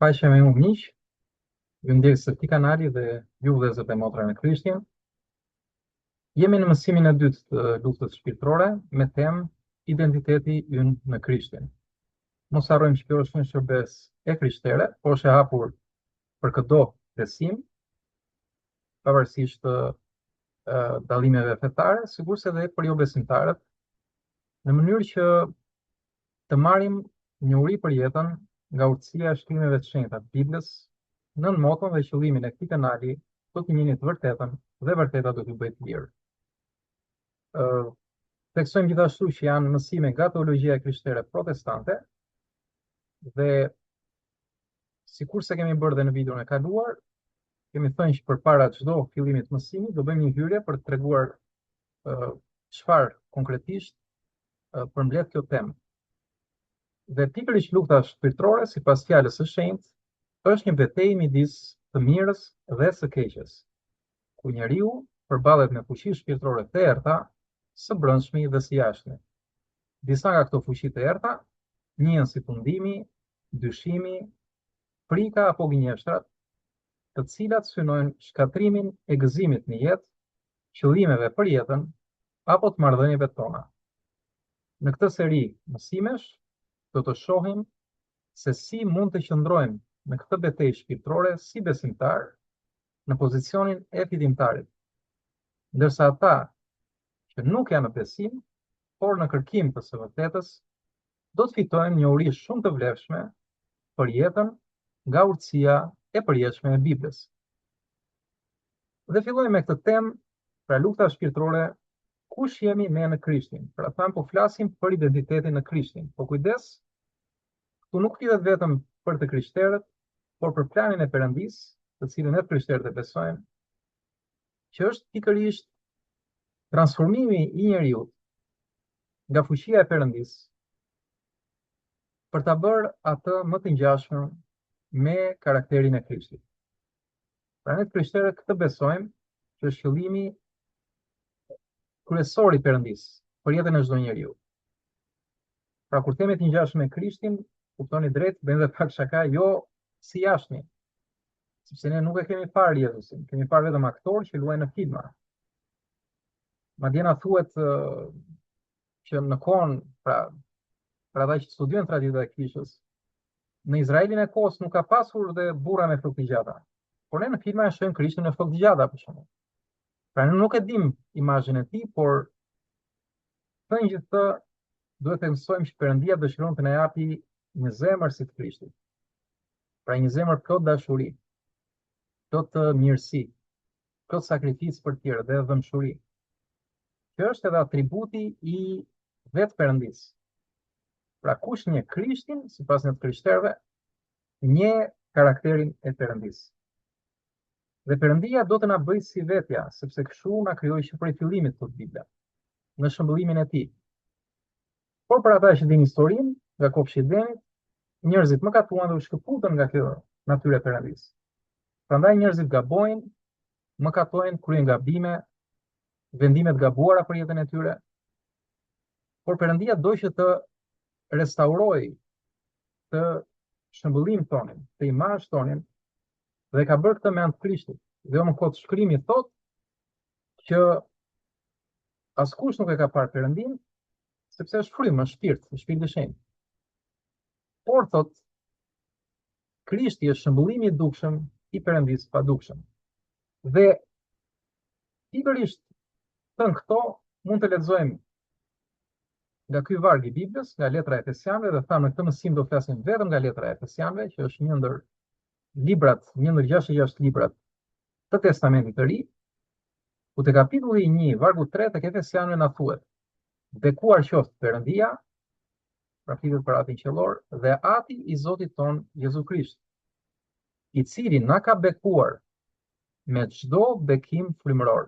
Paqja me ju miq, ju ndjes së këtij kanali dhe ju vëllezër e motra në Krishtin. Jemi në mësimin e dytë të luftës shpirtërore me temë identiteti ynë në Krishtin. Mos harrojmë që kjo është një shërbes e krishtere, por është e hapur për çdo besim, pavarësisht të dallimeve fetare, sigurisht edhe për jo besimtarët, në mënyrë që të marrim një uri për jetën nga urtësia e shkrimeve të shenjta të Biblës, nën moton dhe qëllimin e këtij kanali do të njihni të vërtetën dhe vërteta do t'ju bëjë të lirë. Theksojmë gjithashtu që janë mësime nga teologjia krishtere protestante dhe sikur se kemi bërë dhe në videon e kaluar, kemi thënë që përpara çdo fillimi të mësimit do bëjmë një hyrje për të treguar çfarë konkretisht përmbledh kjo temë. Dhe pikërisht lufta shpirtërore, sipas fjalës së shenjtë, është një betejë midis të mirës dhe së keqes, ku njeriu përballet me fuqi shpirtërore të errta, së brendshmi dhe së jashtme. Disa nga këto fuqi të errta njihen si tundimi, dyshimi, frika apo gënjeshtrat, të cilat synojnë shkatrimin e gëzimit në jetë, qëllimeve për jetën apo të marrëdhënieve tona. Në këtë seri mësimesh do të shohim se si mund të qëndrojmë në këtë betejë shpirtërore si besimtar në pozicionin e fitimtarit, ndërsa ata që nuk janë në besim, por në kërkim të së vërtetës, do të fitojnë një uri shumë të vlefshme për jetën nga urtësia e përjetshme e Biblës. Dhe fillojmë me këtë temë, pra lufta shpirtërore, kush jemi ne në Krishtin? Pra thamë po flasim për identitetin në Krishtin. Po kujdes, këtu nuk flitet vetëm për të krishterët, por për planin e Perëndis, të cilën ne krishterët e besojmë, që është pikërisht transformimi i njeriut nga fuqia e Perëndis për ta bërë atë më të ngjashëm me karakterin e Krishtit. Pra ne krishterët këtë besojmë që është qëllimi kryesor i Perëndis për jetën e çdo njeriu. Pra kur themi të ngjashëm me Krishtin, kuptoni drejt, bëjmë dhe pak shaka, jo si jashtëmi, sepse ne nuk e kemi parë Jezusin, kemi parë vetëm aktorë që luajnë në filma. Madje na thuhet që në kohën, pra ata që studiojnë traditën e kishës, në Izraelin e kohës nuk ka pasur dhe burra me flokë të gjata. Por ne në filma e shohim Krishtin me flokë të gjata, për shembull. Pra ne nuk e dim imazhin e tij, por thënë gjithë duhet të mësojmë që Perëndia dëshiron të na japi një zemër si të Krishtit. Pra një zemër plot dashuri, plot mirësi, plot sakrificë për të tjerë dhe dhëmshuri. Kjo është edhe atributi i vetë Perëndis. Pra kush njeh Krishtin, sipas ne të krishterëve, njeh karakterin e Perëndis. Dhe Perëndia do të na bëjë si vetja, sepse kështu na krijoi që prej fillimit të Bibla, në shëmbullimin e tij. Por për ata që dinë historinë, nga kopshti i Edenit, njerëzit mëkatuan dhe u shkëputën nga kjo natyrë e Perëndis. Prandaj njerëzit gabojnë, mëkatojnë, kryejnë gabime, vendime të gabuara për jetën e tyre. Por Perëndia do që të restaurojë të shëmbullim tonin, të imazh tonin, dhe ka bërë këtë me anë të Krishtit. Dhe më kohë shkrimi thotë që askush nuk e ka parë Perëndin, sepse është frymë, është shpirt, është shpirt i shenjtë. Por thotë, Krishti është shëmbullimi i dukshëm i Perëndis pa dukshëm. Dhe pikërisht thënë këto mund të lexojmë nga ky varg i Biblës, nga letra e Efesianëve, dhe thamë në këtë mësim do flasim vetëm nga letra e Efesianëve, që është një ndër librat, një ndër 66 librat të Testamentit të Ri, ku te kapitulli 1, vargu 3 tek Efesianëve na thuhet: bekuar qoftë Perëndia, pra flitet për atin qellor, dhe Ati i Zotit ton Jezu Krisht, i cili na ka bekuar me çdo bekim frymëror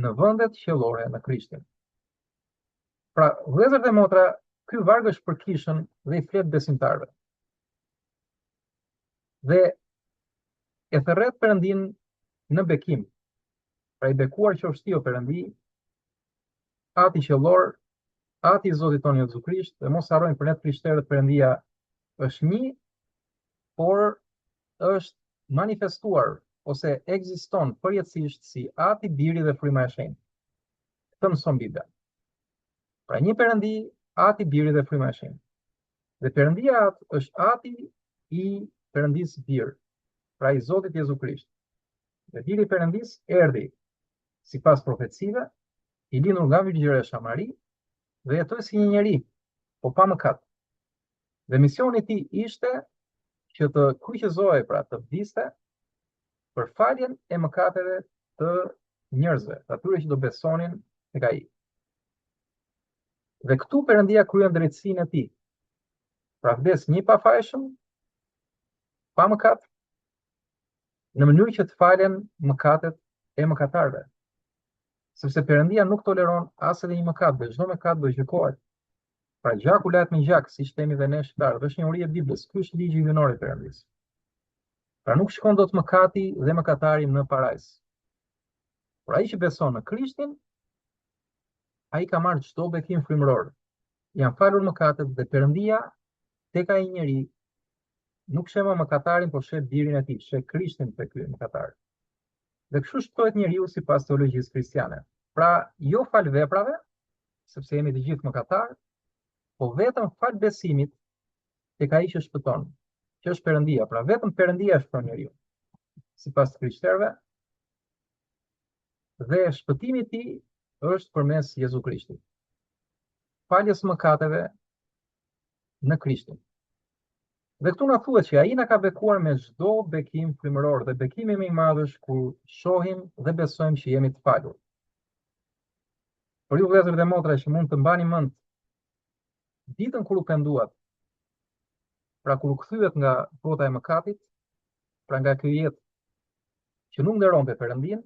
në vendet qellore në Krishtin. Pra, vëllezër dhe motra, ky varg është për kishën dhe i flet besimtarëve. Dhe e thërret Perëndin në bekim. Pra i bekuar qofsh ti o Perëndi, Ati qellor, Ati i Zotit ton Jezu Krisht, dhe mos harrojmë për ne krishterët Perëndia është një, por është manifestuar ose ekziston përjetësisht si Ati, Biri dhe Fryma e Shenjtë. Këtë mëson Bibla. Pra një Perëndi, Ati, Biri dhe Fryma e Shenjtë. Dhe Perëndia është Ati i Perëndisë Bir, pra i Zotit Jezu Krisht. Dhe Biri i Perëndisë erdhi sipas profecive, i lindur nga Virgjëresha Mari dhe jetoi si një njeri, po pa mëkat. Dhe misioni i tij ishte që të kryqëzohej, pra të vdiste për faljen e mëkateve të njerëzve, të atyre që do besonin tek ai. Dhe këtu Perëndia kryen drejtsinë e tij. Pra vdes një pafajshëm, pa mëkat, në mënyrë që të falen mëkatet e mëkatarëve. Sepse Perëndia nuk toleron as edhe një mëkat, dhe çdo mëkat do gjykohet. Pra gjaku lahet me gjak, siç themi dhe ne shqiptarët, është një uri e Biblës. Ky është ligji hyjnor i Perëndisë. Pra nuk shkon dot mëkati dhe mëkatari në parajs. Por ai që beson në Krishtin, ai ka marrë çdo bekim frymëror. Janë falur mëkatet dhe Perëndia tek ai njeri nuk sheh më mëkatarin, por sheh birin e tij, sheh Krishtin tek ky mëkatar. Dhe kështu shtohet njeriu sipas teologjisë kristiane. Pra jo fal veprave, sepse jemi të gjithë mëkatar, po vetëm fal besimit tek ai që shpëton, që është Perëndia. Pra vetëm Perëndia shpëton njeriu, sipas të krishterëve, dhe shpëtimi i tij është përmes Jezu Krishtit. Faljes mëkateve në Krishtin. Dhe këtu na thuhet që ai na ka bekuar me çdo bekim frymëror, dhe bekimi më i madh është kur shohim dhe besojmë që jemi të falur. Por ju vëllezër dhe motra që mund të mbani mend ditën kur u penduat, pra kur u kthyet nga bota e mëkatit, pra nga kjo jetë që nuk nderonte Perëndin,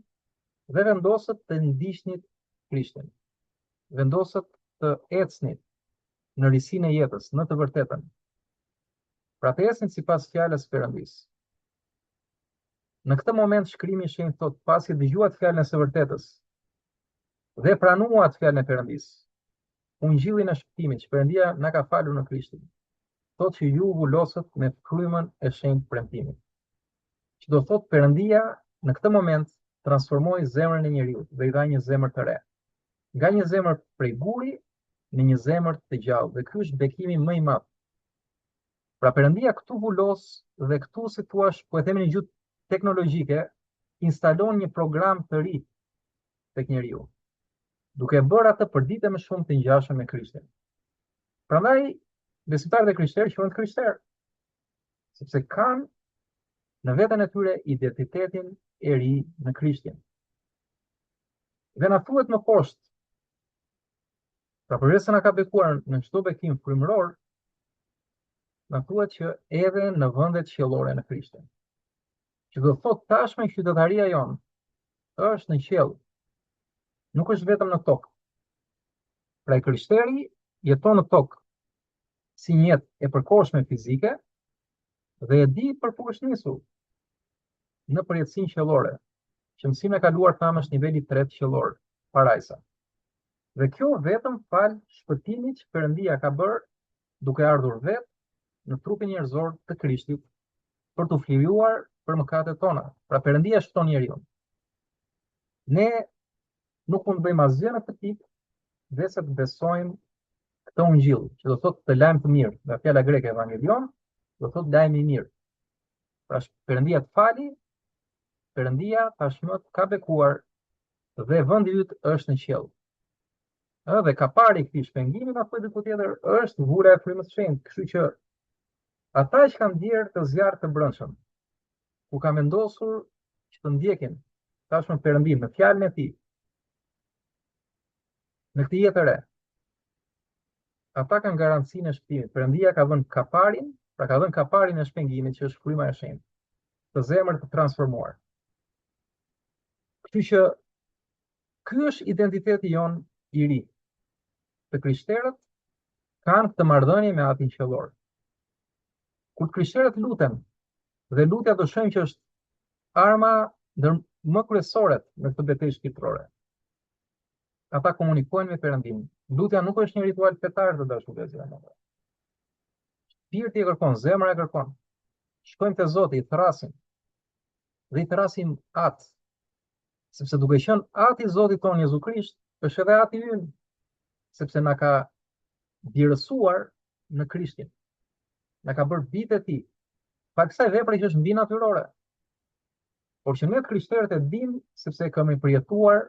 dhe vendosët të ndiqnit Krishtin. Vendosët të ecnit në risinë e jetës, në të vërtetën. Pra të ecnit sipas fjalës së Perëndisë. Në këtë moment shkrimi i shenjtë thot, pasi dëgjuat fjalën e së vërtetës dhe pranuat fjalën e Perëndisë, ungjillin e shpëtimit që Perëndia na ka falur në Krishtin, thot që ju vulosët me frymën e shenjtë premtimit. Që do thot Perëndia në këtë moment transformoi zemrën e njeriu dhe i dha një zemër të re. Nga një zemër prej guri në një zemër të gjallë, dhe ky është bekimi më i madh. Pra Perëndia këtu vulos dhe këtu, si thua, po e themi në gjuhë teknologjike, instalon një program të ri tek njeriu, duke bërë atë për ditë më shumë të ngjashëm me Krishtin. Prandaj besimtarët e krishterë quhen krishterë, sepse kanë në veten e tyre identitetin e ri në Krishtin. Dhe na thuhet më poshtë, pra përveç se na ka bekuar në çdo bekim frymëror, na thuhet që edhe në vendet qiellore në Krishtin. Që do thot tashmë qytetaria jonë është në qiell, nuk është vetëm në tokë. Pra i krishteri jeton në tokë si një jetë e përkohshme fizike dhe e di për fuqishnisu në përjetësinë qiellore, që mësimin e kaluar thamë është niveli 3 qiellor, parajsa. Dhe kjo vetëm fal shpëtimit që Perëndia ka bërë duke ardhur vetë në trupin njerëzor të Krishtit për të fliruar për mëkatet tona. Pra Perëndia shpëton njeriu. Ne nuk mund të bëjmë asgjë në këtë pikë derisa të besojmë këtë ungjill, që do thotë të lajm të mirë. Nga fjala greke evangelion, do thotë lajm i mirë. Pra Perëndia të fali, Perëndia tashmë ka bekuar dhe vendi yt është në qiell. Dhe kapari i këtij shpengimi, na thuhet diku tjetër, është vura e frymës së shenjtë. Kështu që ata që kanë ndier të zjarrt të brendshëm, ku kanë vendosur që të ndjekin tashmë Perëndin me fjalën e tij, në këtë jetë e re, ata kanë garancinë e shpëtimit. Perëndia ka dhënë kaparin, pra ka dhënë kaparin e shpengimit, që është fryma e shenjtë, të zemër të transformuar. Kështu që ky është identiteti jon i ri. Të krishterët kanë këtë marrëdhënie me Atin qiellor. Kur krishterët luten, dhe lutja do shohim që është arma më kryesore në këtë betejë shpirtërore. Ata komunikojnë me Perëndin. Lutja nuk është një ritual fetar të dashur vëllezër. Shpirti e kërkon, zemra e kërkon. shkojmë te Zoti, i thrasim, dhe i thrasim atë, sepse duke qenë ati i Zotit tonë Jezu Krisht, është edhe ati ynë, sepse na ka birësuar në Krishtin, na ka bërë bijtë e tij, pa kësaj vepre që është mbi natyrore. Por që ne të krishterët e dimë sepse kemi përjetuar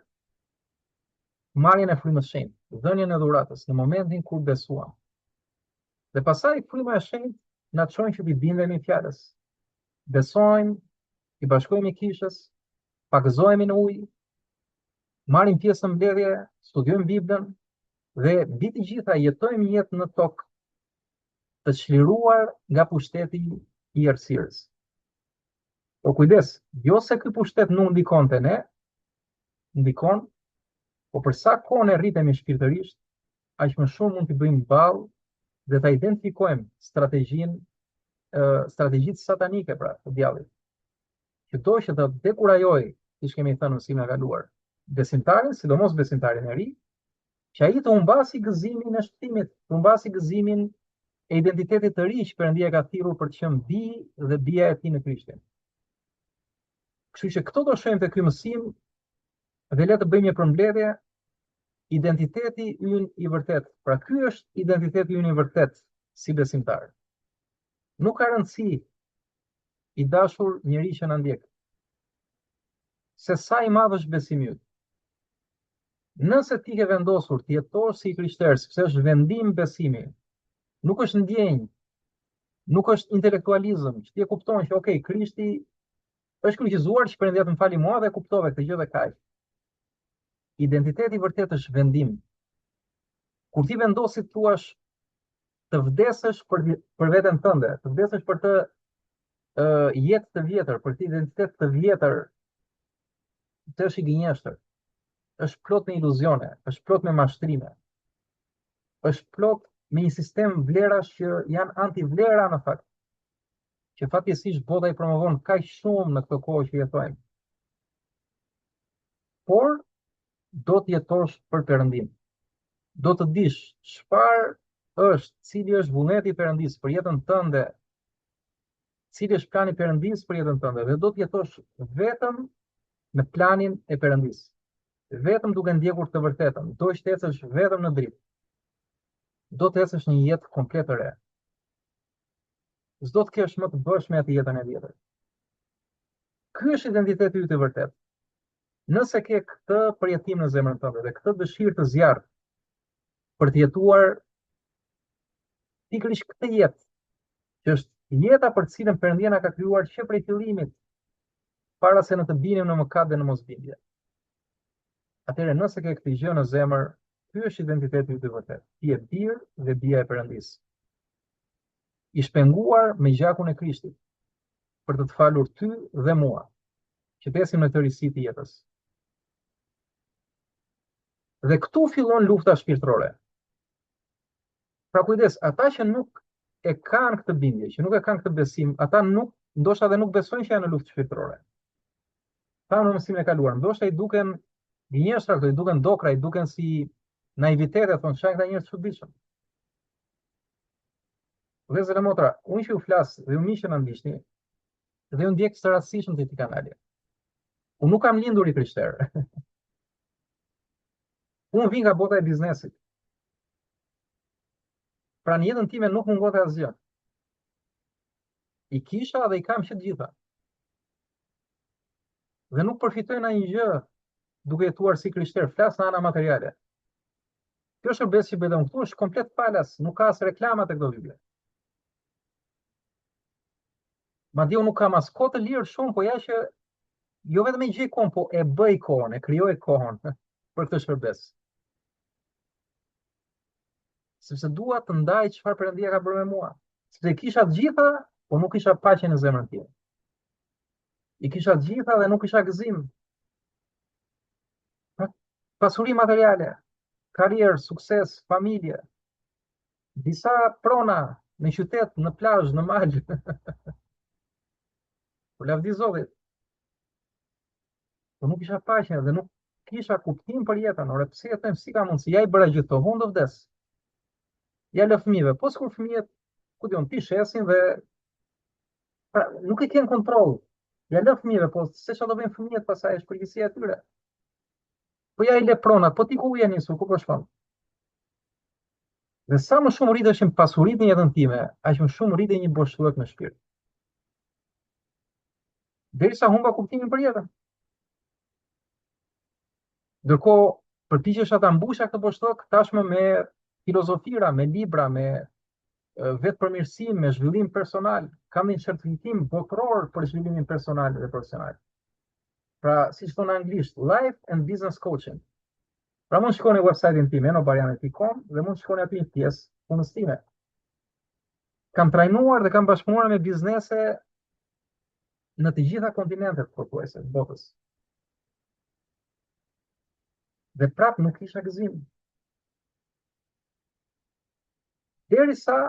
marrjen e frymës së shenjtë, dhënien e dhuratës në momentin kur besuam. Dhe pastaj fryma e shenjtë na çon që të bindemi fjalës. Besojmë, i bashkohemi kishës, pagëzohemi në ujë, marrim pjesë në mbledhje, studiojmë Biblën dhe mbi të gjitha jetojmë një jetë në tokë të çliruar nga pushteti i errësirës. Por kujdes, jo se ky pushtet nuk ndikon te ne, ndikon, po për sa kohë ne rritemi shpirtërisht, aq më shumë mund të bëjmë ballë dhe ta identifikojmë strategjitë satanike pra të djallit. Që të dekurajoj, siç kemi thënë në mësimin e kaluar, besimtarin, sidomos besimtarin e ri, që ai të humbasi gëzimin e shpëtimit, të humbasi gëzimin e identitetit të ri që Perëndia ka thirrur për të qenë bij dhe bija e tij në Krishtin. Kështu që këto do shohim te ky mësim dhe le të bëjmë një përmbledhje, identiteti ynë i vërtet. Pra ky është identiteti ynë i vërtet si besimtar. Nuk ka rëndësi, i dashur njeri që na ndjek, se sa i madh është besimi yt. Nëse ti ke vendosur të jetosh si krishter, sepse është vendim besimi, nuk është ndjenjë, nuk është intelektualizëm, që ti e kupton që okay, Krishti është kryqëzuar që Perëndia të më fali mua dhe kuptove këtë gjë dhe kaq. Identiteti i vërtet është vendim. Kur ti vendosi thuash të vdesësh për veten tënde, të vdesësh për të jetë të vjetër, për të identitet të vjetër, të është i gënjeshtër, është plot me iluzione, është plot me mashtrime, është plot me një sistem vlerash që janë anti-vlera në fakt, që fatkeqësisht bota i promovon kaq shumë në këtë kohë që jetojmë. Por do të jetosh për Perëndin. Do të dish çfarë është, cili është vullneti i Perëndis për jetën tënde, cili është plani i Perëndis për jetën tënde, dhe do të jetosh vetëm në planin e Perëndis. Vetëm duke ndjekur të vërtetën, do të ecësh vetëm në dritë. Do të ecësh një jetë komplet të re. S'do të kesh më të bësh me atë jetën e vjetër. Ky është identiteti yt i vërtet. Nëse ke këtë përjetim në zemrën tënde dhe këtë dëshirë të zjarrt për të jetuar pikërisht këtë jetë, që është jeta për të cilën Perëndia na ka krijuar që prej fillimit, para se në të binim në mëkat dhe në mosbindje. Atëherë nëse ke këtë gjë në zemër, ky është identiteti yt i vërtet. Ti je bir dhe bija e Perëndis. I shpenguar me gjakun e Krishtit për të falur ty dhe mua, që të ecim në të risi të jetës. Dhe këtu fillon lufta shpirtërore. Pra kujdes, ata që nuk e kanë këtë bindje, që nuk e kanë këtë besim, ata ndoshta dhe nuk besojnë që janë në luftë shpirtërore. Ta në mësimin e kaluar, ndoshta i duken gënjeshtra, i duken dokra, i duken si naivitete, thonë çka këta njerëz të çuditshëm. Vëllezër e motra, unë që u flas dhe unë që na ndiqni, dhe unë ndjek së rastësishëm te kanali. Unë nuk kam lindur i krishter. Unë vin nga bota e biznesit. Pra në jetën time nuk mungote asgjë. I kisha dhe i kam që të gjitha. Dhe nuk përfitoj në një gjë duke jetuar si krishter, flas në ana materiale. Kjo shërbes që bëjmë këtu është komplet falas, nuk ka as reklama të këto libre. Madje unë nuk kam as kohë të lirë shumë, po ja që jo vetëm e gjej kohën, po e bëj kohën, e krijoj kohën për këtë shërbes. Sepse dua të ndaj çfarë Perëndia ka bërë me mua. Sepse kisha të gjitha, po nuk kisha paqe në zemrën time. I kisha të gjitha dhe nuk kisha gëzim. Pasuri materiale, karrierë, sukses, familje, disa prona në qytet, në plazh, në mal. Por lavdi Zotit. Po nuk kisha paqe dhe nuk kisha kuptim për jetën. Ore pse jetojmë, si ka mundsi? Ja i bëra gjithë to, hundo vdes. Ja lë fëmijëve, po sikur fëmijët, ku diun, pishesin dhe Pra, nuk e kanë kontroll. Ja lë fëmijëve, po se çfarë do bëjnë fëmijët pasaj është përgjegjësia e tyre. Po ja i le pronat, po ti ku je nisur, ku po shkon? Dhe sa më shumë rriteshin pasuritë në jetën time, aq më shumë rritej një boshllëk në shpirt. Derisa humba kuptimin për jetën. Ndërkohë, përpiqesha ta mbusha këtë boshllëk tashmë me filozofira, me libra, me vetë përmirësim, me zhvillim personal. Kam një certifikim botëror për zhvillimin personal dhe profesional. Pra, si thon në anglisht, life and business coaching. Pra mund shkoni në website-in tim, enobariane.com, dhe mund shkoni aty një pjesë punës time. Kam trajnuar dhe kam bashkëpunuar me biznese në të gjitha kontinentet pothuajse të botës. Dhe prap nuk kisha gëzim. Derisa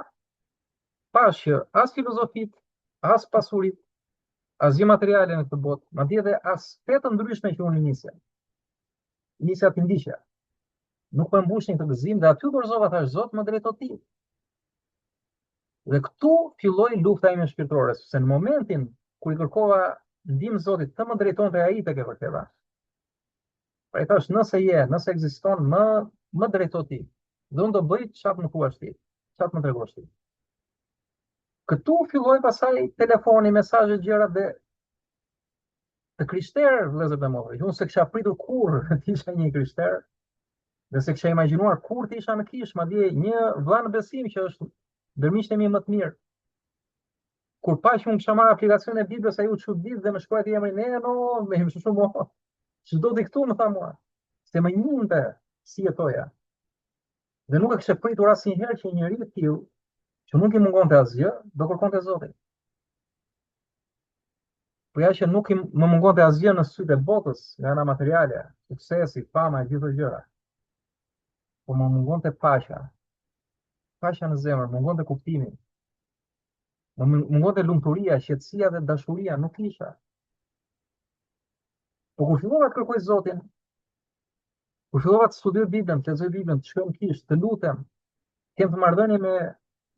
pash që as filozofit, as pasurit, as gjë materiale në këtë botë, madje edhe aspekte të ndryshme që unë nisja të ndiqja. Nuk më mbushin këtë gëzim dhe aty dorëzova thash Zot më drejto ti. Dhe këtu filloi lufta ime shpirtërore, sepse në momentin kur i kërkova ndihmën e Zotit të më drejtonte ai tek e vërteta. Pra i thash nëse ekziston, më drejto ti. Dhe unë do bëj çfarë më thuash ti, çfarë më tregosh ti. Këtu filloi pasaj telefoni, mesazhe, gjëra dhe të krishterë, vëllezër dhe motra. Unë se kisha pritur kurrë të isha një krishter, dhe se kisha imagjinuar kur të isha në kish, madje një vëlla në besim që është ndërmiqtë mi më të mirë. Kur pash unë kisha marrë aplikacionin e Biblës, ai u çudit dhe më shkruajti emrin me më shumë. Çdo di këtu më tha mua, se më njinte si jetoja. Dhe nuk e kisha pritur asnjëherë që një njeri të tillë, që nuk i mungonte asgjë, do kërkonte Zotin. Po ja që nuk më mungonte asgjë në sytë e botës, nga ana materiale, suksesi, fama e gjithë gjëra. Po më mungonte paqja. Paqja në zemër, më mungonte kuptimi. Më mungonte lumturia, qetësia dhe dashuria, nuk kisha. Po kur fillova të kërkoj Zotin, kur fillova të studioj Biblën, të lexoj Biblën, të shkoj në kish, të lutem, kem të marrëdhënie me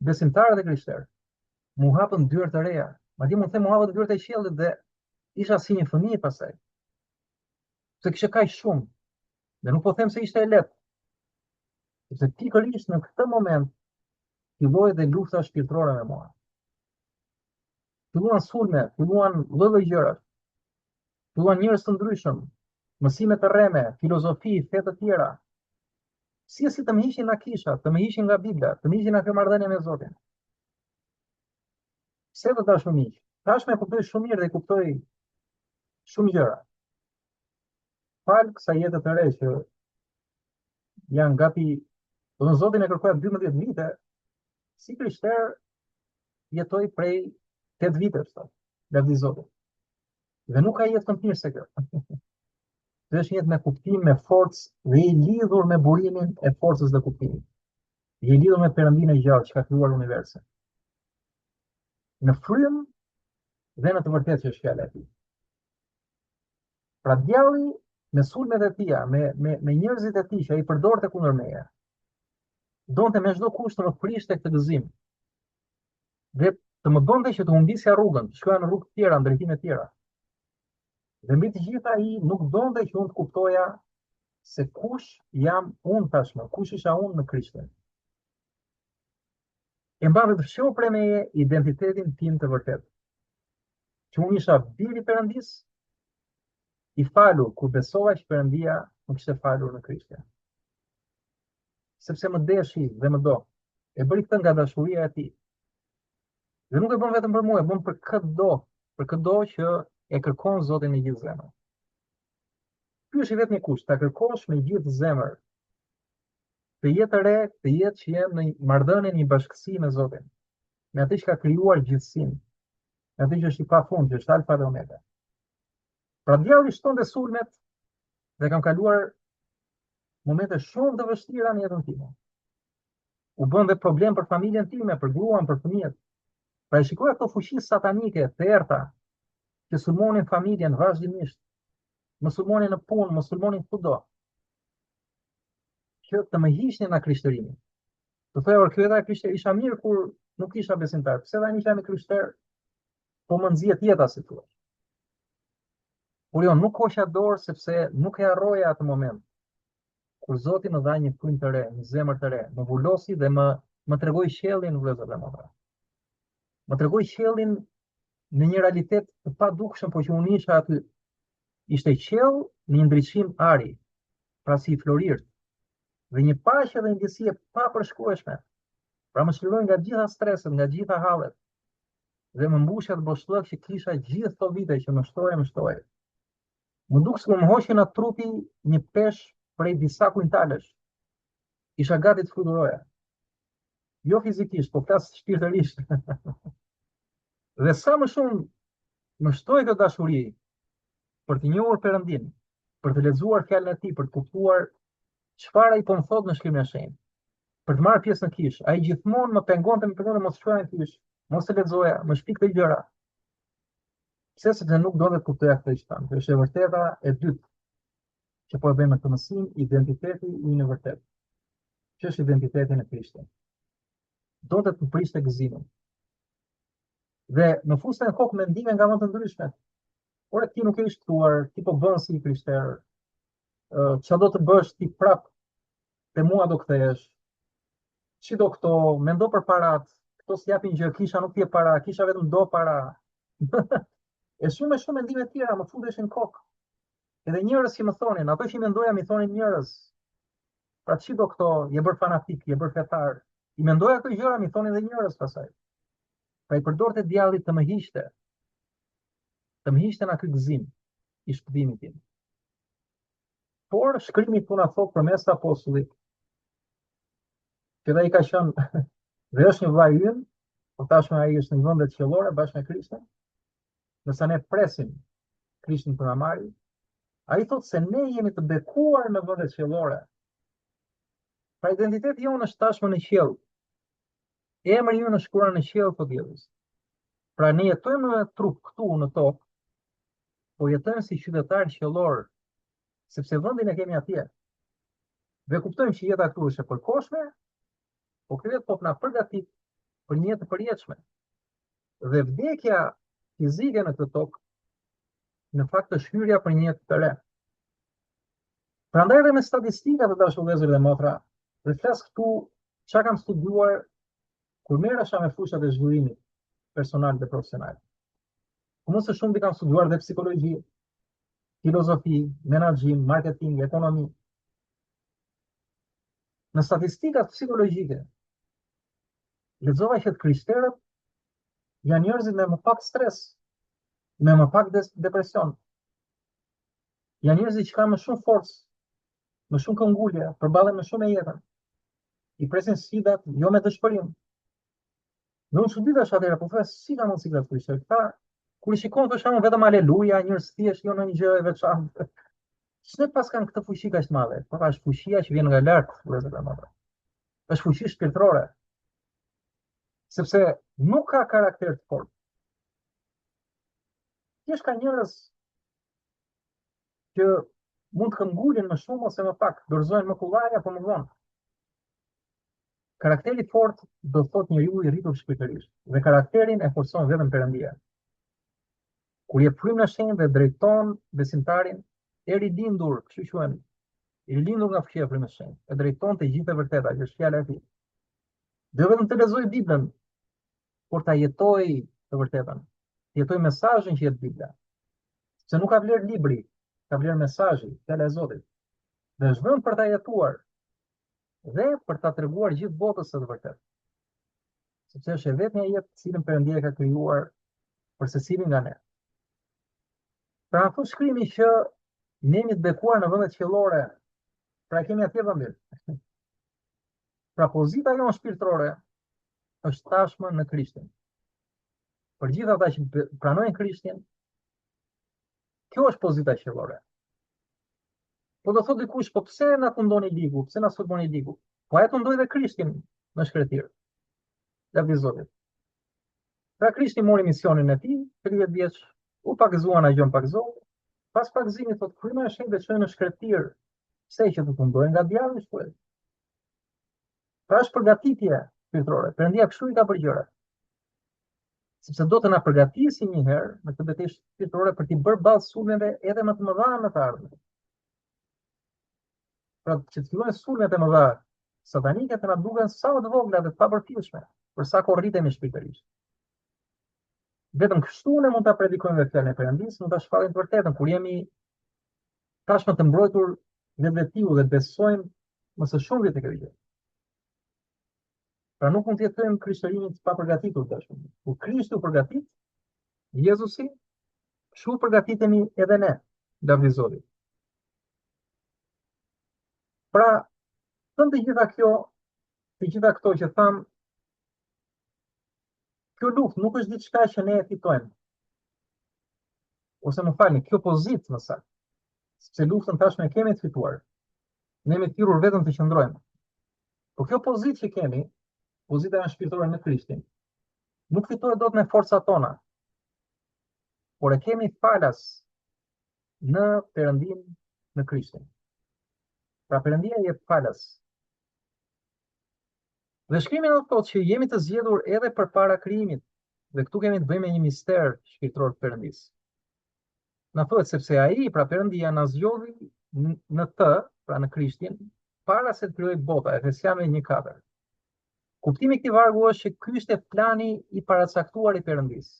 besimtarët e krishterë, mu hapën dyert të reja. Madje mund të them mu hapën dyert e qiellit dhe isha si një fëmijë pasaj. Se kishe kaq shumë. Dhe nuk po them se ishte e lehtë. Sepse pikërisht në këtë moment filloi dhe lufta shpirtërore me mua. Filluan sulme, filluan lloj gjëra. Filluan njerëz të ndryshëm, mësime të rreme, filozofi, fe të tjera. Si të më hiqin nga kisha, të më hiqin nga Bibla, të më hiqin nga kjo marrëdhënie me Zotin. Pse do ta shumë miq? Tash më kuptoj shumë mirë dhe kuptoj shumë gjëra. Fal kësaj jete të re që janë gati, do në Zotin e kërkoja 12 vite, si krishter jetoj prej 8 vitesh sot, lavdi Zotit. Dhe nuk ka jetë të mirë se kjo. Dhe është jetë me kuptim, me forcë, dhe i lidhur me burimin e forcës dhe kuptimit. I lidhur me Perëndinë e gjallë që ka krijuar universin. Në frym dhe në të vërtetë që është fjala e tij. Pra djalli me sulmet e tija, me njerëzit e tij që ai përdorte kundër meje, donte me çdo kusht të më prishte këtë gëzim. Dhe të më bënte që të humbisja rrugën, të shkoja në rrugë të tjera, në drejtime të tjera. Dhe mbi të gjitha ai nuk donte që unë të kuptoja se kush jam unë tashmë, kush isha unë në Krishtin. E mbave të fshehur prej meje identitetin tim të vërtet. Që unë isha biri i Perëndis, i falur kur besova që Perëndia më kishte falur në Krishtin. Sepse më deshi dhe më do. E bëri këtë nga dashuria e tij. Dhe nuk e bën vetëm për mua, e bën për këtë do që e kërkon Zotin me gjithë zemër. Ky është vetëm një kusht, ta kërkosh me gjithë zemër. Të jetë re, të jetë që jem në marrëdhënie, një bashkësi me Zotin, me atë që ka krijuar gjithësinë, me atë që është i pafund, që është Alfa dhe Omega. Pra djalli shtonte sulmet dhe kam kaluar momente shumë të vështira në jetën time. U bën dhe problem për familjen time, për gruan, për fëmijët. Pra e shikoja këto fuqi satanike, të errta, që sulmonin familjen vazhdimisht, më sulmonin në punë, më sulmonin kudo. Që të më hiqnin nga krishtërimi. Të thojë, kjo edhe krishter isha mirë kur nuk isha besimtar. Pse tani isha me krishter? po më nxjihet jeta si thua. Por jo, nuk hoqa dorë sepse nuk e harroja atë moment kur Zoti më dha një frymë të re, një zemër të re, më vulosi dhe më tregoi qiellin vëllezër dhe motra. Më tregoi qiellin në një realitet të padukshëm, por që unë isha aty. Ishte qiell në një ndriçim ari, pra si i florirt, dhe një paqe dhe një ndjesie pa përshkrueshme. Pra më shëroi nga gjitha streset, nga gjitha hallet, dhe më mbushja të boshllëk që kisha gjithë këto vite që më shtoje. Më duk se më hoqi në trupi një pesh prej disa kuintalesh. Isha gati të fluturoja. Jo fizikisht, po flas shpirtërisht. Dhe sa më shumë më shtoi këtë dashuri për të njohur Perëndin, për të lexuar fjalën e tij, për të kuptuar çfarë ai po më thot në Shkrimin e Shenjtë, për të marrë pjesë në kish. Ai gjithmonë më pengonte mos shkruaja në kish, mos e lexoja, më shpik të gjëra. Pse sepse nuk donte të kuptoja këtë që thamë. Kjo është e vërteta e dytë që po e bëjmë këtë mësim, identiteti i në vërtet. Që është identiteti në Krishtin. Donte të prishte gëzimin. Dhe në fuste në kokë mendime nga më të ndryshme. Por ti nuk e ish thuar, ti po bën si i krishterë. Çfarë do të bësh ti prap te mua do kthehesh. Çi do këto, mendo për parat, këto s'japin gjë, kisha nuk jep para, kisha vetëm do para. E shumë mendime tjera më futeshin kokë. Edhe njerëz që më thonin, ato që mendoja mi thonin njerëz. Pra çi do këto, je bër fanatik, je bër fetar. I mendoja këto gjëra mi thonin edhe njerëz pasaj. Pra i përdorte djallit të më hiqte. Të më hiqte në ky gëzim i shpëtimit tim. Por shkrimi këtu na thot përmes apostullit që ai ka qenë dhe është një vllai ynë, por tashmë ai është në vendet qiellore bashkë me Krishtin. Nëse ne presim Krishtin për na marrë, ai thotë se ne jemi të bekuar në vendet qiellore. Pra identiteti jonë është tashmë në qiell. Emri ynë është shkruar në qiell, thotë Jezusi. Pra ne jetojmë në trup këtu në tokë, po jetojmë si qytetarë qiellor, sepse vendin e kemi atje. Dhe kuptojmë që jeta këtu është e përkohshme, po ky vet po na përgatit për një jetë të përjetshme. Dhe vdekja fizike në këtë tokë në fakt është hyrja për një jetë të re. Prandaj edhe me statistikat të dashur vëllezër dhe motra, dhe flas këtu çka kam studiuar kur merresha me fushat e zhvillimit personal dhe profesional. Më së shumti kam studiuar dhe psikologji, filozofi, menaxhim, marketing, ekonomi. Në statistikat psikologjike, lexova që krishterët janë njerëzit me më pak stres, me më pak depresion. Janë njerëzit që kanë më shumë forcë, më shumë këmbgulje, përballen më shumë me jetën. I presin sfidat jo me dëshpërim. Dhe unë çuditesh atëherë, po thua si ka mundësi këtë krishterë? Këta kur i shikon për shembull vetëm aleluja, njerëz thjesht jo në një gjë e veçantë. Ç'ne pas kanë këtë fuqi kaq të madhe? Po është fuqia që vjen nga lart, vëllezër dhe motra. Është fuqi shpirtërore. Sepse nuk ka karakter të fortë. Thjesht ka njerëz që mund të këmbgulin më shumë ose më pak, dorëzojnë më kollaj apo më vonë. Karakteri i fortë do thotë njeriu i rritur shpirtërisht, dhe karakterin e forcon vetëm Perëndia. Kur jep frymën e shenjtë dhe drejton besimtarin, e rilindur, kështu quhen, i rilindur nga fuqia e frymës së shenjtë, e drejton te gjithë e vërteta, që është fjala e tij. Dhe vetëm të lexoj Biblën, por ta jetoj të vërtetën, të jetoj mesazhin që jep Bibla. Se nuk ka vlerë libri, ka vlerë mesazhi, fjala e Zotit. Dhe është vënë për ta jetuar dhe për ta treguar gjithë botës së të vërtetë. Sepse është e vetmja jetë të cilën Perëndia ka krijuar për secilin nga ne. Pra thot shkrimi që ne jemi të bekuar në vendet qiellore, pra kemi atje vendin. Pra pozita jonë shpirtërore është tashmë në Krishtin. Për gjithë ata që pranojnë Krishtin, kjo është pozita qiellore. Po do thotë dikush, po pse na kundoni ligu, pse na sulmoni ligu? Po ai kundoi dhe Krishtin në shkretir. Lavdi Zotit. Pra Krishti mori misionin e tij, 30 vjeç, u pagëzuan ajo pagëzoi. Pas pagëzimit thotë fryma e shenjtë çoi në shkretir. Pse që të kundojnë nga djalli shkuar? Pra është përgatitje shpirtërore. Perëndia kështu i ka bërë gjërat. sepse do të na përgatisi një herë në këtë betejë shpirtërore për t'i bërë ballë sulmeve edhe më të mëdha në të ardhmen. Pra që të fillojnë sulmet e mëdha satanike të na duken sa më të vogla dhe të papërfillshme, për sa ko rritemi shpirtërisht. Vetëm kështu ne mund ta predikojmë fjalën e Perëndisë, mund ta shpallim të vërtetën kur jemi tashmë të mbrojtur vetvetiu dhe besojmë më së shumti tek kjo. Pra nuk mund të jetojmë krishterinë të papërgatitur tashmë. Kur Krishti u përgatit, Jezusi, kështu përgatitemi edhe ne, lavdi Zotit. Pra, të gjitha këto që tham, kjo luftë nuk është diçka që ne e fitojmë. Ose më falni, kjo pozitë më saktë. Sepse luftën tashmë e kemi të fituar. Ne jemi të thirrur vetëm të qëndrojmë. Po kjo pozitë që kemi, pozita e shpirtërore në Krishtin, nuk fitohet dot me forcat tona, por e kemi falas në Perëndin në Krishtin. Pra Perëndia jep falas. Dhe shkrimi do të thotë që jemi të zgjedhur edhe përpara krijimit, dhe këtu kemi të bëjmë me një mister shpirtëror të Perëndisë. Na thuhet sepse ai, pra Perëndia, na zgjodhi në të, pra në Krishtin, para se të krijojë bota, Efesianëve 1:4. Kuptimi i këtij vargu është që ky ishte plani i paracaktuar i Perëndisë.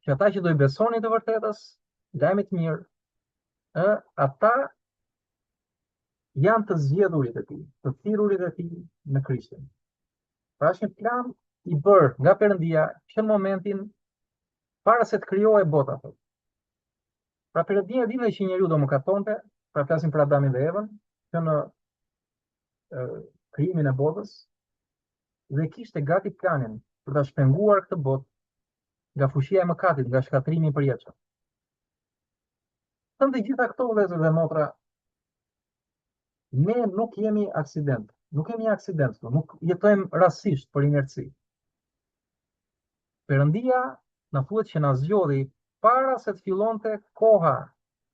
Që ata që do i besonin të vërtetës, lajmi të mirë, ata janë të zgjedhurit e tij, të thirrurit e tij në Krishtin. Pra është një plan i bërë nga Perëndia që në momentin para se të krijohej bota. Pra Perëndia dinte që njeriu do mëkatonte, pra flasim për Adamin dhe Evën, që në krijimin e botës, dhe kishte gati planin për ta shpenguar këtë botë nga fushia e mëkatit, nga shkatrimi i përjetshëm. Të gjitha këto, vëllezër dhe motra, ne nuk jemi aksident, nuk jetojmë rastësisht për inerci. Perëndia na thuhet që na zgjodhi para se të fillonte koha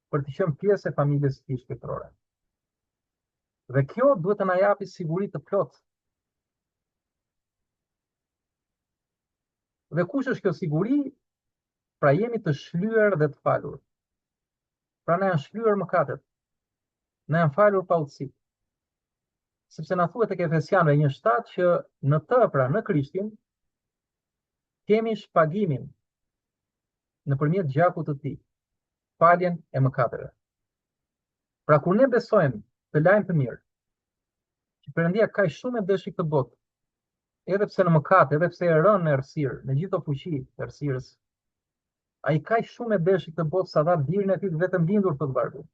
për të qenë pjesë e familjes së tij shpirtërore. Dhe kjo duhet të na japi siguri të plotë. Dhe kush është kjo siguri? Pra jemi të shlyer dhe të falur. Pra na janë shlyer mëkatet. Na janë falur pautësitë. Sepse na thuhet tek Efesianëve 1:7 që në të, pra në Krishtin, kemi shpagimin nëpërmjet gjakut të tij, faljen e mëkateve. Pra kur ne besojmë të lajm të mirë, që Perëndia ka shumë e dëshi këtë botë, edhe pse në mëkat, edhe pse e rënë në errësirë, në gjithë fuqi të errësirës, ai ka shumë e dëshi këtë botë sa dha birin e tij vetëm lindur për të vargu.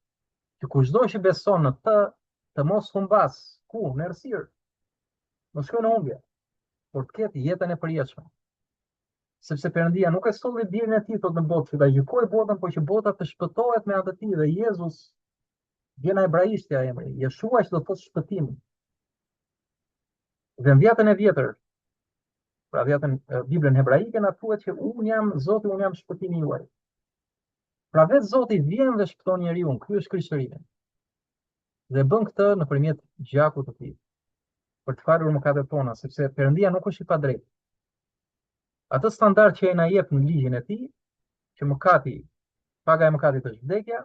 Që kushdo që beson në të mos humbas, ku në errësirë, mos shkojë në humbje, por të ketë jetën e përjetshme. Sepse Perëndia nuk e solli birin e tij tot në botë që ta gjykojë botën, por që bota të shpëtohet me anë të tij, dhe Jezus vjen nga hebraishtja emri, Jeshua, që do të thotë shpëtim. Dhe në vjetën e vjetër, pra vjetën Biblën hebraike, na thuhet që unë jam Zoti, unë jam shpëtimi juaj. Pra vetë Zoti vjen dhe shpëton njeriu, ky është krishterimi. Dhe bën këtë nëpërmjet gjakut të tij, për të falur mëkatet tona, sepse Perëndia nuk është i padrejtë. Atë standard që ai na jep në ligjin e tij, që mëkati, paga e mëkatit është vdekja,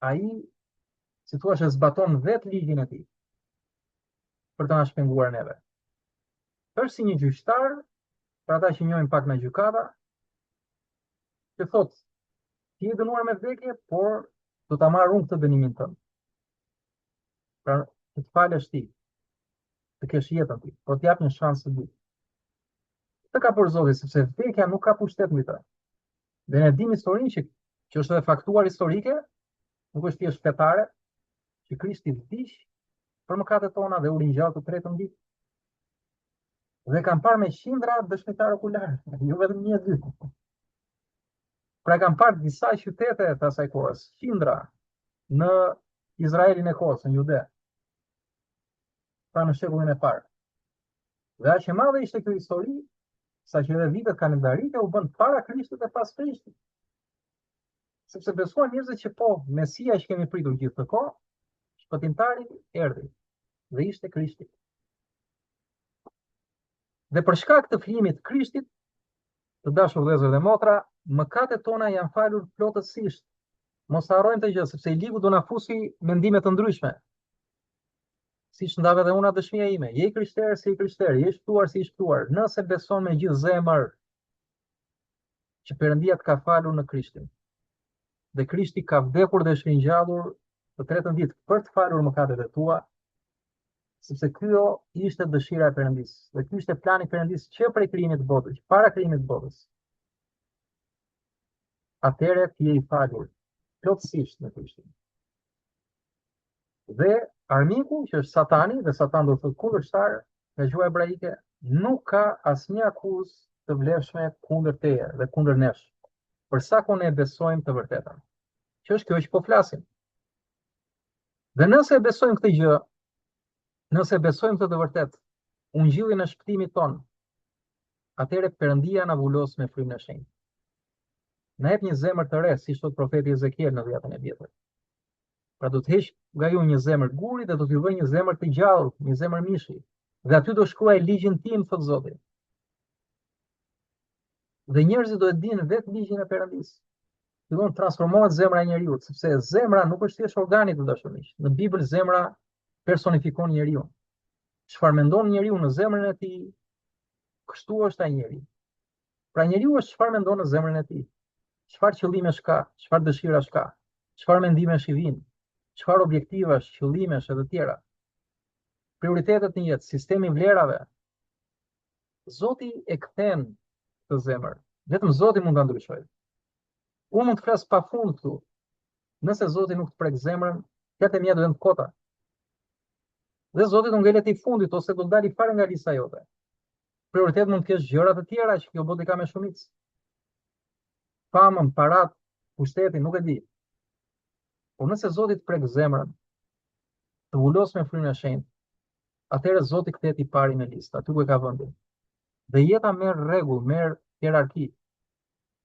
ai, si thua, zbaton vetë ligjin e tij për të na shpenguar neve. Është si një gjyqtar, për ata që njohin pak nga gjykata, që thotë, ti je dënuar me vdekje, por do ta marr unë këtë dënimin tënd. Pra, të falesh ti, të kesh jetën ti, por të jap një shans të dytë. Të ka për Zoti, sepse vdekja nuk ka pushtet mbi të. Dhe ne dimë historinë që është edhe faktuar historike, nuk është thjesht fetare, që Krishti vdiq për mëkatet tona dhe u ringjall të tretën ditë. Dhe kam parë me qindra dëshmitar okular, jo vetëm 1-2. Pra kam parë disa qytete të asaj kohës, qindra në Izraelin e kohës, në Jude, pra në shekullin e parë. Dhe aq e madhe ishte kjo histori, sa që edhe vitet kalendarike u bën para Krishtit dhe pas Krishtit. Sepse besuan njerëzit që po, Mesia që kemi pritur gjithë të kohë, shpëtimtari erdhi dhe ishte Krishti. Dhe për shkak të flijimit të Krishtit, Të dashur vëllezër dhe motra, mëkatet tona janë falur plotësisht. Mos harrojmë të gjë, sepse i ligu do na fusi mendime të ndryshme. Siç ndave dhe unë dëshmia ime, je i krishterë si i krishterë, je i shtuar si i shtuar, nëse beson me gjithë zemër që Perëndia të ka falur në Krishtin. Dhe Krishti ka vdekur dhe është ringjallur të tretën ditë për të falur mëkatet e tua, sepse kjo ishte dëshira e Perëndisë. Dhe ky ishte plani i Perëndisë që prej krijimit të botës, para krijimit të botës. Atëherë ti je i falur plotësisht në Krishtin. Dhe armiku, që është Satani, dhe Satan do të thotë kundërshtar, në gjuhën hebraike, nuk ka asnjë akuzë të vlefshme kundër teje dhe kundër nesh, për sa ko ne besojmë të vërtetën. Që është kjo që po flasim. Dhe nëse besojmë këtë gjë, nëse besojmë të vërtetë, ungjillin e shpëtimit ton, atëherë Perëndia na vulos me frymën e shenjtë. Na jep një zemër të re, si thot profeti Ezekiel në 10-ën e vjetër. Pra do të heq nga ju një zemër guri dhe do t'ju vëj një zemër të gjallë, një zemër mishi. Dhe aty do shkruaj ligjin tim, thot Zoti. Dhe njerëzit do të dinë vetë ligjin e Perëndisë. Fillon të transformohet zemra e njeriu, sepse zemra nuk është thjesht organi të dashur miq. Në Bibël zemra personifikon njeriu. Çfarë mendon njeriu në zemrën e tij, kështu është ai njeriu. Pra njeriu është çfarë mendon në zemrën e tij. Çfarë qëllimesh ka, çfarë dëshirash ka, çfarë mendimesh i vijnë, çfarë objektivash, qëllimesh e të tjera. Prioritetet në jetë, sistemi i vlerave. Zoti e kthen të zemër. Vetëm Zoti mund ta ndryshojë. Unë mund të flas pafund këtu. Nëse Zoti nuk të prek zemrën, fjalët e mia do të jenë të kota. Dhe Zoti do ngelet i fundit ose do dalë fare nga lista jote. Prioritet mund të kesh gjëra të tjera që kjo botë ka me shumicë. Famën, parat, pushtetin, nuk e di. Por nëse Zoti të prek zemrën, të vulos me frymën e shenjtë, atëherë Zoti kthehet i pari në listë, aty ku e ka vendin. Dhe jeta merr rregull, merr hierarki.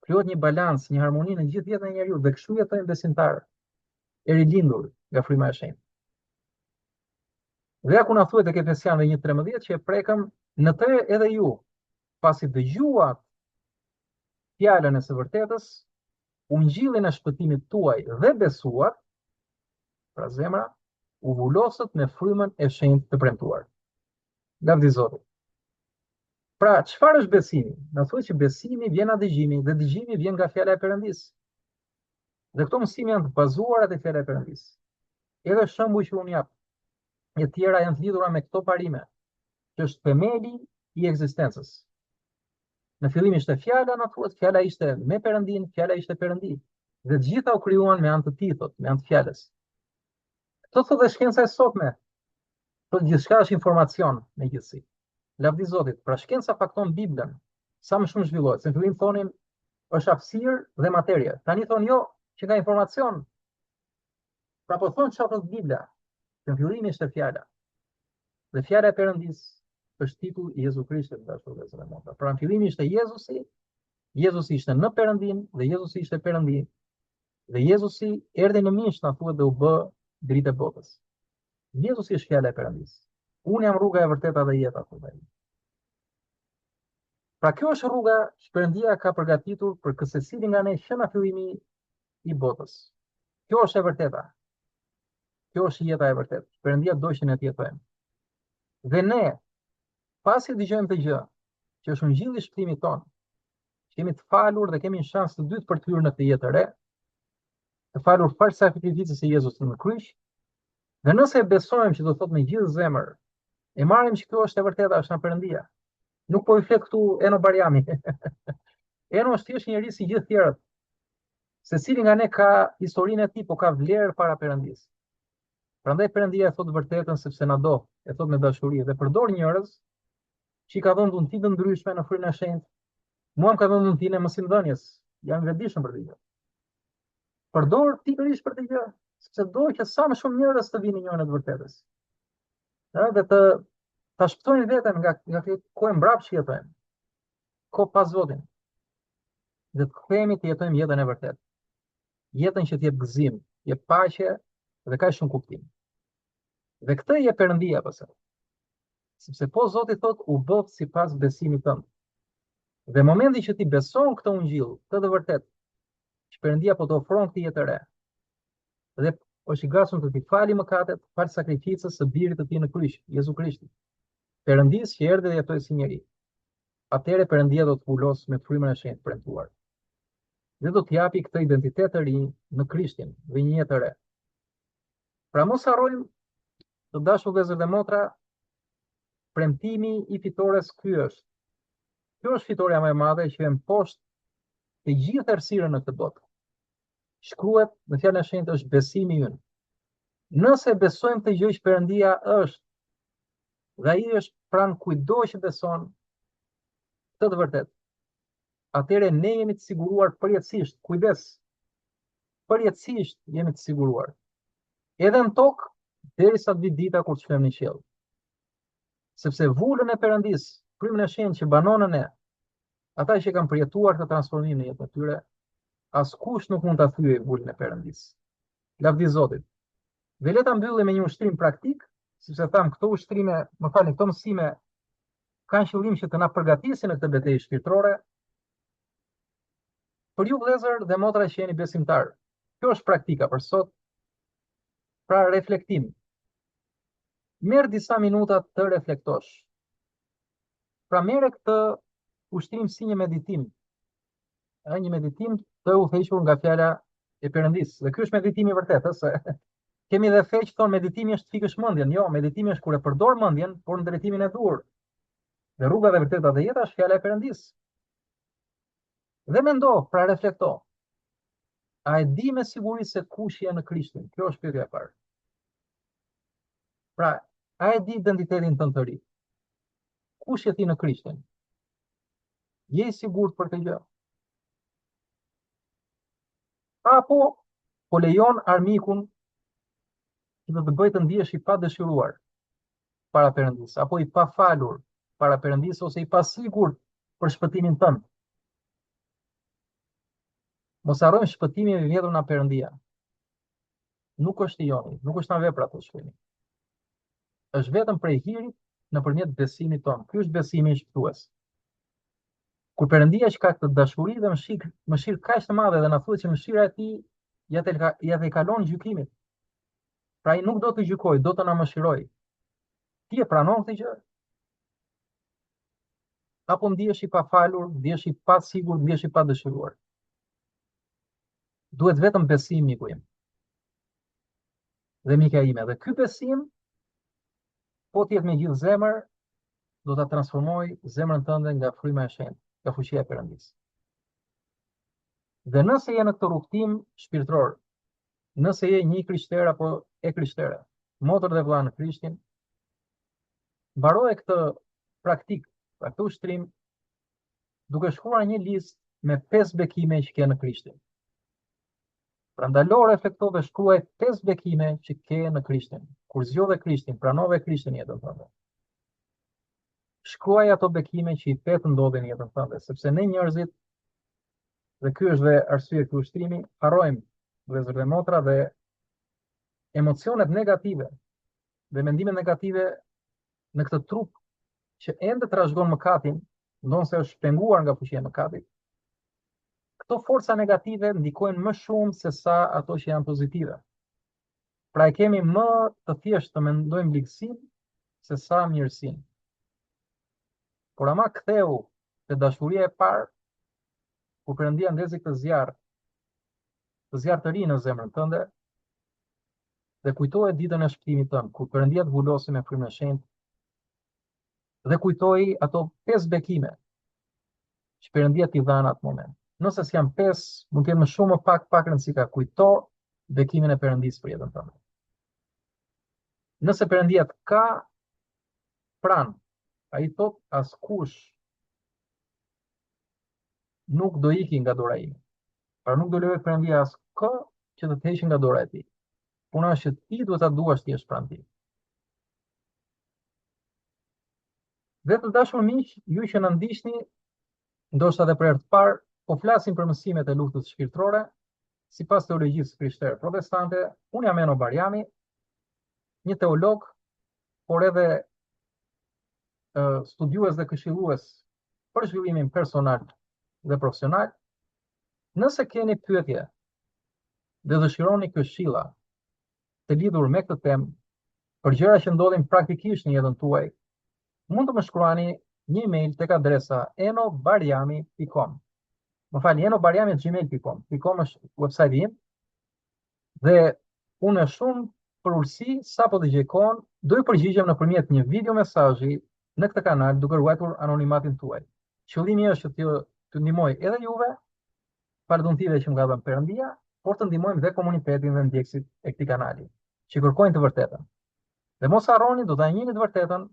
Krijohet një balans, një harmoni në gjithë jetën e njeriu, dhe kështu jetojnë besimtarë, e rilindur nga fryma e shenjtë. Dhe ja ku na thuhet tek Efesianëve 1:13 që e prekëm në të edhe ju, pasi dëgjuat fjalën e së vërtetës, ungjillin e shpëtimit tuaj dhe besuat, pra zemra, u vulosët me frymën e shenjtë të premtuar. Lavdi Zotit. Pra, çfarë është besimi? Na thuhet që besimi vjen nga dëgjimi dhe dëgjimi vjen nga fjala e Perëndisë. Dhe këto mësime janë të bazuara te fjala e Perëndisë. Edhe shembuj që unë jap, e tjera janë të lidhura me këto parime, që është themeli i ekzistencës. Në fillim ishte fjala, na thuhet, fjala ishte me Perëndin, fjala ishte Perëndi. Dhe të gjitha u krijuan me anë të tij, me anë të fjalës. Këto thotë dhe shkenca e sotme. Po gjithçka është informacion në gjithësi. Lavdi Zotit, pra shkenca fakton Biblën, sa më shumë zhvillohet. Se në fillim thonin është hapësirë dhe materie. Tani thonë jo, që nga informacion. Pra po thonë çfarë thotë Bibla. Në fillim ishte fjala. Dhe fjala e Perëndisë është titull i Jezu Krishtit, dashur vëllezër dhe motra. Pra në fillim ishte Jezusi, Jezusi ishte në Perëndin dhe Jezusi ishte Perëndi. Dhe Jezusi erdhi në mish, na thuhet, dhe u bë dritë e botës. Jezusi është fjala e Perëndisë. Unë jam rruga e vërteta dhe jeta, thotë ai. Pra kjo është rruga që Perëndia ka përgatitur për secilin nga ne që në fillimi i botës. Kjo është e vërteta. Kjo është jeta e vërtetë. Perëndia do që ne të jetojmë. Dhe ne, pasi dëgjojmë të gjë, që është ungjilli i shpëtimit ton, që jemi të falur dhe kemi një shans të dytë për të hyrë në këtë jetë të re, të falur fal sakrificës së Jezusit në kryq. Dhe nëse besojmë që do thotë me gjithë zemër, e marrim që kjo është e vërteta, është nga Perëndia. Nuk po i flet këtu Eno Barjami. Eno është thjesht njeri si gjithë tjerët. Secili nga ne ka historinë e tij, po ka vlerë para Perëndisë. Prandaj Perëndia e thotë vërtetën sepse na do, e thotë me dashuri dhe përdor njerëz që i ka dhënë dhunti të ndryshme në frymën e shenjtë. Mua më ka dhënë dhuntinë e mosimdhënies. Jam i vetëdijshëm për këtë. Përdor pikërisht për këtë gjë, sepse do që sa më shumë njerëz të vinë në njohjen e të vërtetës. Dhe ta shpëtojnë veten nga këtë kohë mbrapsht që jetojmë. Kohë pas Zotin. Dhe të kthehemi të jetojmë jetën e vërtetë. Jetën që të jep gëzim, jep paqe dhe ka shumë kuptim. Dhe këtë je Perëndia pastaj. Sepse po Zoti thotë u bëf sipas besimit tënd. Dhe momenti që ti beson këtë ungjil, të vërtet, që Perëndia po të ofron këtë jetë e re, dhe është i gatshëm të t'i falë mëkatet par sakrificës së birit të tij në kryq, Jezu Krishti. Perëndis që erdhi dhe jetoi si njeri. Atëherë Perëndia do të mbulosë me frymën e shenjtë premtuar. Dhe do t'japi këtë identitet të ri në Krishtin dhe një jetë të re. Pra mos harrojmë, të dashur vëllezër dhe motra, premtimi i fitores ky është. Kjo është fitoria më e madhe që vjen poshtë të gjithë errësirën në këtë botë. Shkruhet në fjalën e shenjtë është besimi ynë. Nëse besojmë të gjë që Perëndia është, dhe ai është pranë kujdo që beson, të vërtet, atëherë ne jemi të siguruar përjetësisht, kujdes, përjetësisht jemi të siguruar. Edhe në tokë, derisa të vi dita kur të shkojmë në qiell. Sepse vullën e Perëndis, frymën e shenjtë që banon në ne, ata që kanë përjetuar këtë transformim në jetën e tyre, askush nuk mund ta thyejë vullën e Perëndis. Lavdi Zotit. Dhe le ta mbyllim me një ushtrim praktik, sepse tham këto ushtrime, këto mësime kanë qëllim që të na përgatisin në këtë betejë shpirtërore. Për ju vëllezër dhe motra që jeni besimtar, kjo është praktika për sot. Pra reflektim. Merr disa minuta të reflektosh. Pra merre këtë ushtrim si një meditim. Një meditim të udhëhequr nga fjala e Perëndis. Dhe ky është meditimi i vërtetë, se kemi dhe fe që thonë meditimi është fikësh mendjen. Jo, meditimi është kur e përdor mendjen, por në drejtimin e duhur. Dhe rruga e vërtetë dhe jeta është fjala e Perëndis. Dhe mendo, pra reflekto. A e di me siguri se kush je në Krishtin? Kjo është pyetja e parë. Pra, a e di identitetin tënd të ri? Kush je ti në Krishtin? Je i sigurt për këtë gjë? Apo po lejon armikun që të bëjë të ndihesh i padëshiruar para Perëndis, apo i pafalur para Perëndis, ose i pasigurt për shpëtimin tënd? Mos harrojmë shpëtimin e vjedhur nga Perëndia. Nuk është i joni, nuk është në vepra të shkruani. Është vetëm prej hirit nëpërmjet besimit ton. Ky është besimi i shpëtues. Kur Perëndia që ka këtë dashuri dhe mëshirë kaq të madhe dhe na thuhet që mëshira e tij ja të kalon gjykimin. Pra ai nuk do të gjykojë, do të na mëshirojë. Ti e pranon këtë gjë? Apo ndihesh i pafalur, ndihesh i pasigurt, ndihesh i padëshiruar? Duhet vetëm besim, miku im. Dhe mika ime, dhe ky besim, po të jetë me gjithë zemër, do ta transformoj zemrën tënde nga fryma e shenjtë, nga fuqia e Perëndis. Dhe nëse je në këtë rrugtim shpirtëror, nëse je një krishter apo e krishtere, motër dhe vëlla në Krishtin, mbaroje këtë praktik, pra këtë ushtrim, duke shkruar një listë me 5 bekime që ke në Krishtin. Pra ndalo, reflekto dhe shkruaj 5 bekime që ke në Krishtin. Kur zgjodhe Krishtin, pranove Krishtin jetën tënde. Shkruaj ato bekime që i petë ndodhin jetën tënde, sepse ne njerëzit, dhe ky është dhe arsye ky ushtrimi, harrojmë vëllezër dhe motra, dhe emocionet negative dhe mendimet negative në këtë trup që ende trashëgon mëkatin, ndonse është penguar nga fuqia e mëkatit. Këto forca negative ndikojnë më shumë se sa ato që janë pozitive. Pra e kemi më të thjeshtë të mendojmë ligësinë se sa mirësinë. Por ama ktheu te dashuria e parë, kur Perëndia ndezi këtë zjarr të ri në zemrën tënde, dhe kujtoje ditën e shpëtimit tënd, kur Perëndia të vulosi me frymën e shenjtë, dhe kujtoj ato 5 bekime që Perëndia t'i dha në atë moment. Nëse s'janë 5, mund të jenë më shumë më pak rëndësi ka. Kujto bekimin e Perëndis për jetën tënde. Nëse Perëndia të ka pranë, ai thot askush nuk do iki nga dora ime. Pra nuk do lejoj Perëndia askë që të heqë nga dora e tij. Puna është që ti duhet ta duash ti është pranë tij. Dhe të dashur miq, ju që na ndiqni, ndoshta edhe për herë të parë, po flasim për mësimet e luftës shpirtërore, sipas teologjisë krishtere protestante. Unë jam Eno Barjami, një teolog, por edhe studiues dhe këshillues për zhvillimin personal dhe profesional. Nëse keni pyetje dhe dëshironi këshilla të lidhur me këtë temë, për gjëra që ndodhin praktikisht në jetën tuaj, mund të më shkruani një email tek adresa enobarjami.com. Më falni, enobarjami@gmail.com. është website im dhe unë shumë për urësi sapo të gjekon do ju përgjigjem nëpërmjet një video mesazhi në këtë kanal duke ruajtur anonimatin tuaj. Qëllimi është që të ndihmoj edhe juve për dhuntive që më ka dhënë Perëndia, por të ndihmojmë dhe komunitetin dhe ndjekësit e këtij kanali që kërkojnë të vërtetën. Dhe mos harroni, do ta njihni të vërtetën,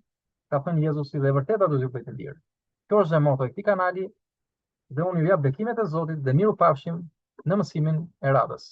ka thënë Jezusi, dhe e vërteta do t'ju bëjë të lirë. Kjo është moto e këtij kanali dhe unë ju jap bekimet e Zotit dhe miru pafshim në mësimin e radhës.